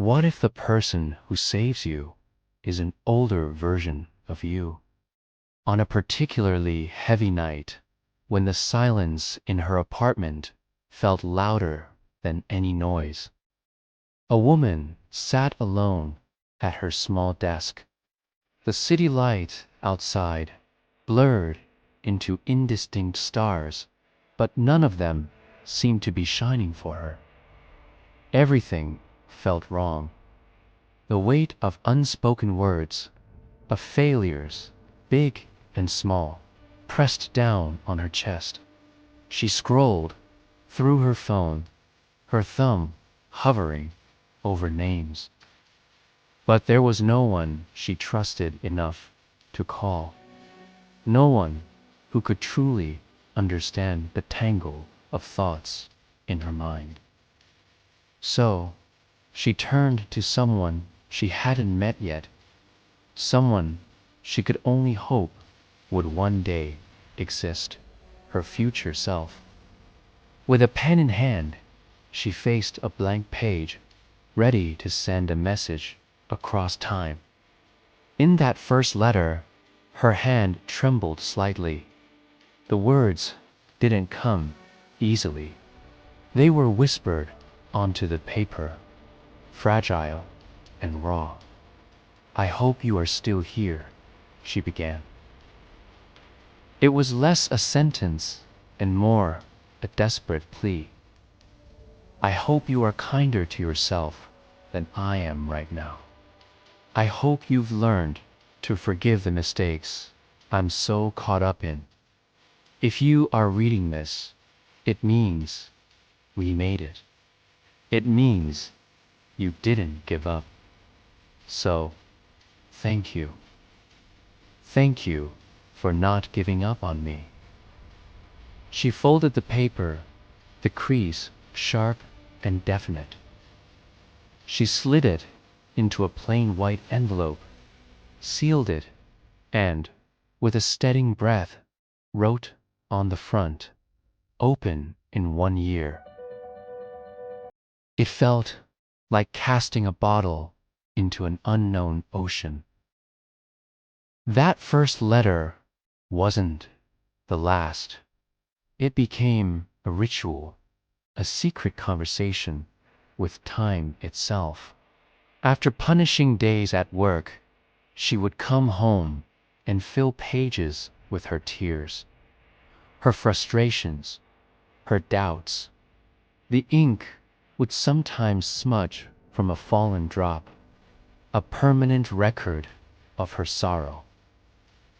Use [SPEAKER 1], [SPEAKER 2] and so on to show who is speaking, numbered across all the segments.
[SPEAKER 1] What if the person who saves you is an older version of you? On a particularly heavy night, when the silence in her apartment felt louder than any noise, a woman sat alone at her small desk. The city light outside blurred into indistinct stars, but none of them seemed to be shining for her. Everything felt wrong. The weight of unspoken words, of failures, big and small, pressed down on her chest. She scrolled through her phone, her thumb hovering over names. But there was no one she trusted enough to call. No one who could truly understand the tangle of thoughts in her mind. So, she turned to someone she hadn't met yet, someone she could only hope would one day exist, her future self. With a pen in hand, she faced a blank page, ready to send a message across time. In that first letter, her hand trembled slightly. The words didn't come easily. They were whispered onto the paper, fragile and raw. "I hope you are still here," she began. It was less a sentence and more a desperate plea. "I hope you are kinder to yourself than I am right now. I hope you've learned to forgive the mistakes I'm so caught up in. If you are reading this, it means we made it. It means you didn't give up. So, thank you. Thank you for not giving up on me." She folded the paper, the crease sharp and definite. She slid it into a plain white envelope, sealed it, and, with a steadying breath, wrote on the front, "Open in 1 year." It felt like casting a bottle into an unknown ocean. That first letter wasn't the last. It became a ritual, a secret conversation with time itself. After punishing days at work, she would come home and fill pages with her tears, her frustrations, her doubts. The ink would sometimes smudge from a fallen drop, a permanent record of her sorrow.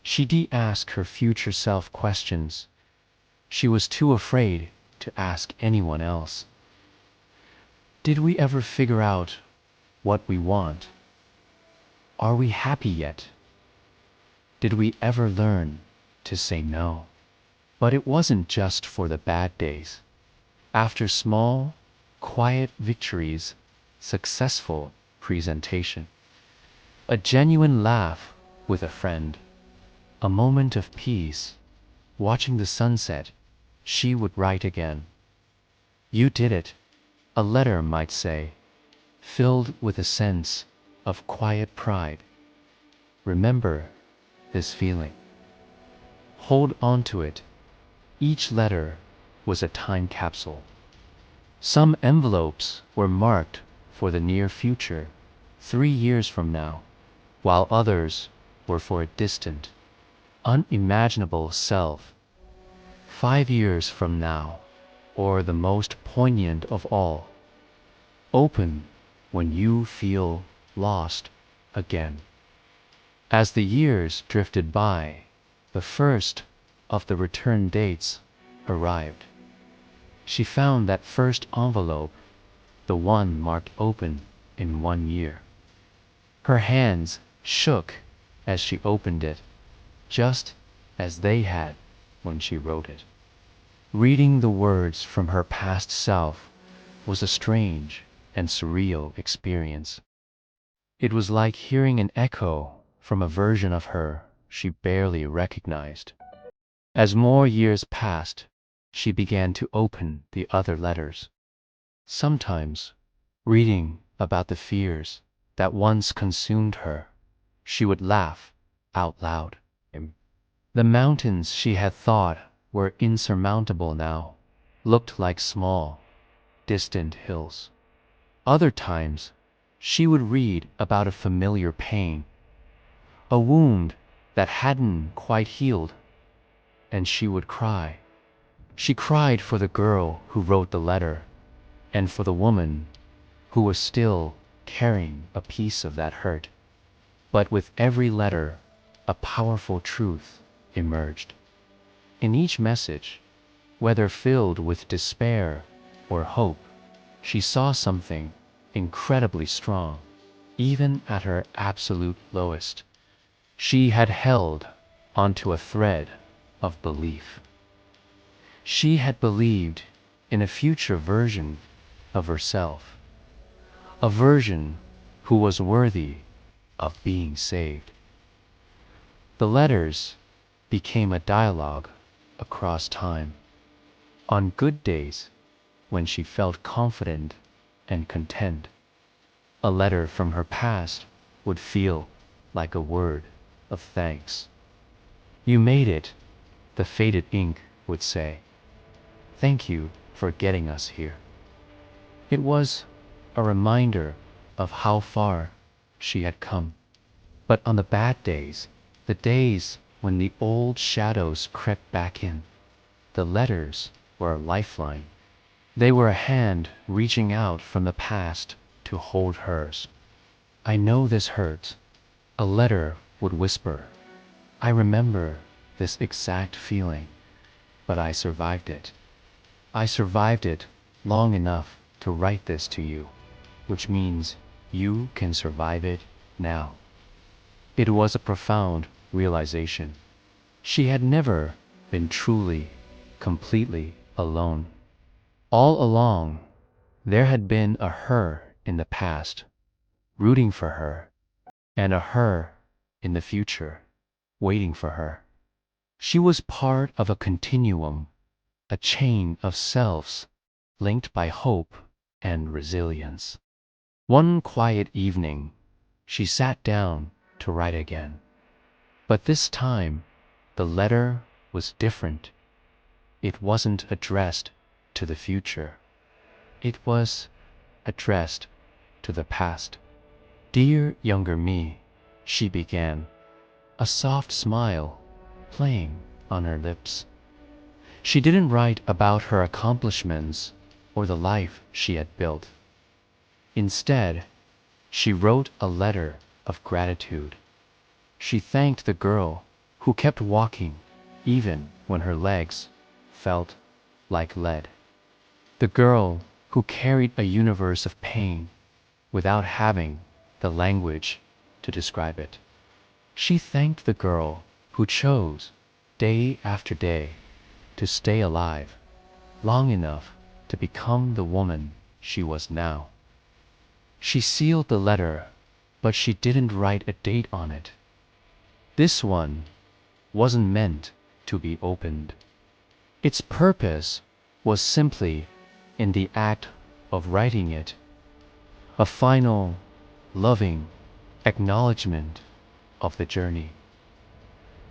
[SPEAKER 1] She'd ask her future self questions she was too afraid to ask anyone else. Did we ever figure out what we want? Are we happy yet? Did we ever learn to say no? But it wasn't just for the bad days. After small, quiet victories, successful presentation, a genuine laugh with a friend, a moment of peace, watching the sunset, she would write again. "You did it," a letter might say, filled with a sense of quiet pride. "Remember this feeling. Hold on to it." Each letter was a time capsule. Some envelopes were marked for the near future, 3 years from now, while others were for a distant, unimaginable self, 5 years from now, or the most poignant of all, "Open when you feel lost again." As the years drifted by, the first of the return dates arrived. She found that first envelope, the one marked "Open in 1 year." Her hands shook as she opened it, just as they had when she wrote it. Reading the words from her past self was a strange and surreal experience. It was like hearing an echo from a version of her she barely recognized. As more years passed, she began to open the other letters. Sometimes, reading about the fears that once consumed her, she would laugh out loud. The mountains she had thought were insurmountable now looked like small, distant hills. Other times, she would read about a familiar pain, a wound that hadn't quite healed, and she would cry. She cried for the girl who wrote the letter, and for the woman who was still carrying a piece of that hurt. But with every letter, a powerful truth emerged. In each message, whether filled with despair or hope, she saw something incredibly strong. Even at her absolute lowest, she had held onto a thread of belief. She had believed in a future version of herself, a version who was worthy of being saved. The letters became a dialogue across time. On good days, when she felt confident and content, a letter from her past would feel like a word of thanks. "You made it," the faded ink would say. "Thank you for getting us here." It was a reminder of how far she had come. But on the bad days, the days when the old shadows crept back in, the letters were a lifeline. They were a hand reaching out from the past to hold hers. "I know this hurts," a letter would whisper. "I remember this exact feeling, but I survived it. I survived it long enough to write this to you, which means you can survive it now." It was a profound realization. She had never been truly, completely alone. All along, there had been a her in the past, rooting for her, and a her in the future, waiting for her. She was part of a continuum, a chain of selves, linked by hope and resilience. One quiet evening, she sat down to write again. But this time, the letter was different. It wasn't addressed to the future. It was addressed to the past. "Dear younger me," she began, a soft smile playing on her lips. She didn't write about her accomplishments or the life she had built. Instead, she wrote a letter of gratitude. She thanked the girl who kept walking even when her legs felt like lead. The girl who carried a universe of pain without having the language to describe it. She thanked the girl who chose, day after day, to stay alive long enough to become the woman she was now. She sealed the letter, but she didn't write a date on it. This one wasn't meant to be opened. Its purpose was simply in the act of writing it, a final, loving acknowledgement of the journey.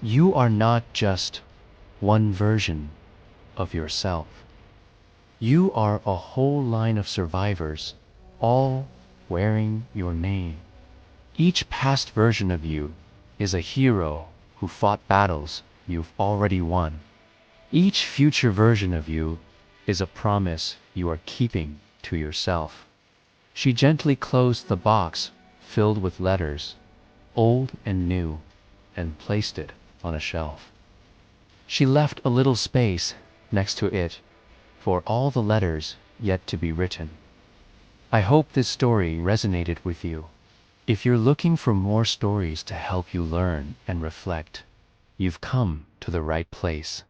[SPEAKER 1] You are not just one version of yourself. You are a whole line of survivors, all wearing your name. Each past version of you is a hero who fought battles you've already won. Each future version of you is a promise you are keeping to yourself. She gently closed the box filled with letters, old and new, and placed it on a shelf. She left a little space next to it for all the letters yet to be written. I hope this story resonated with you. If you're looking for more stories to help you learn and reflect, you've come to the right place.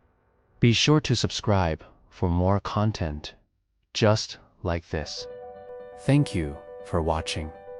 [SPEAKER 1] Be sure to subscribe for more content just like this. Thank you for watching.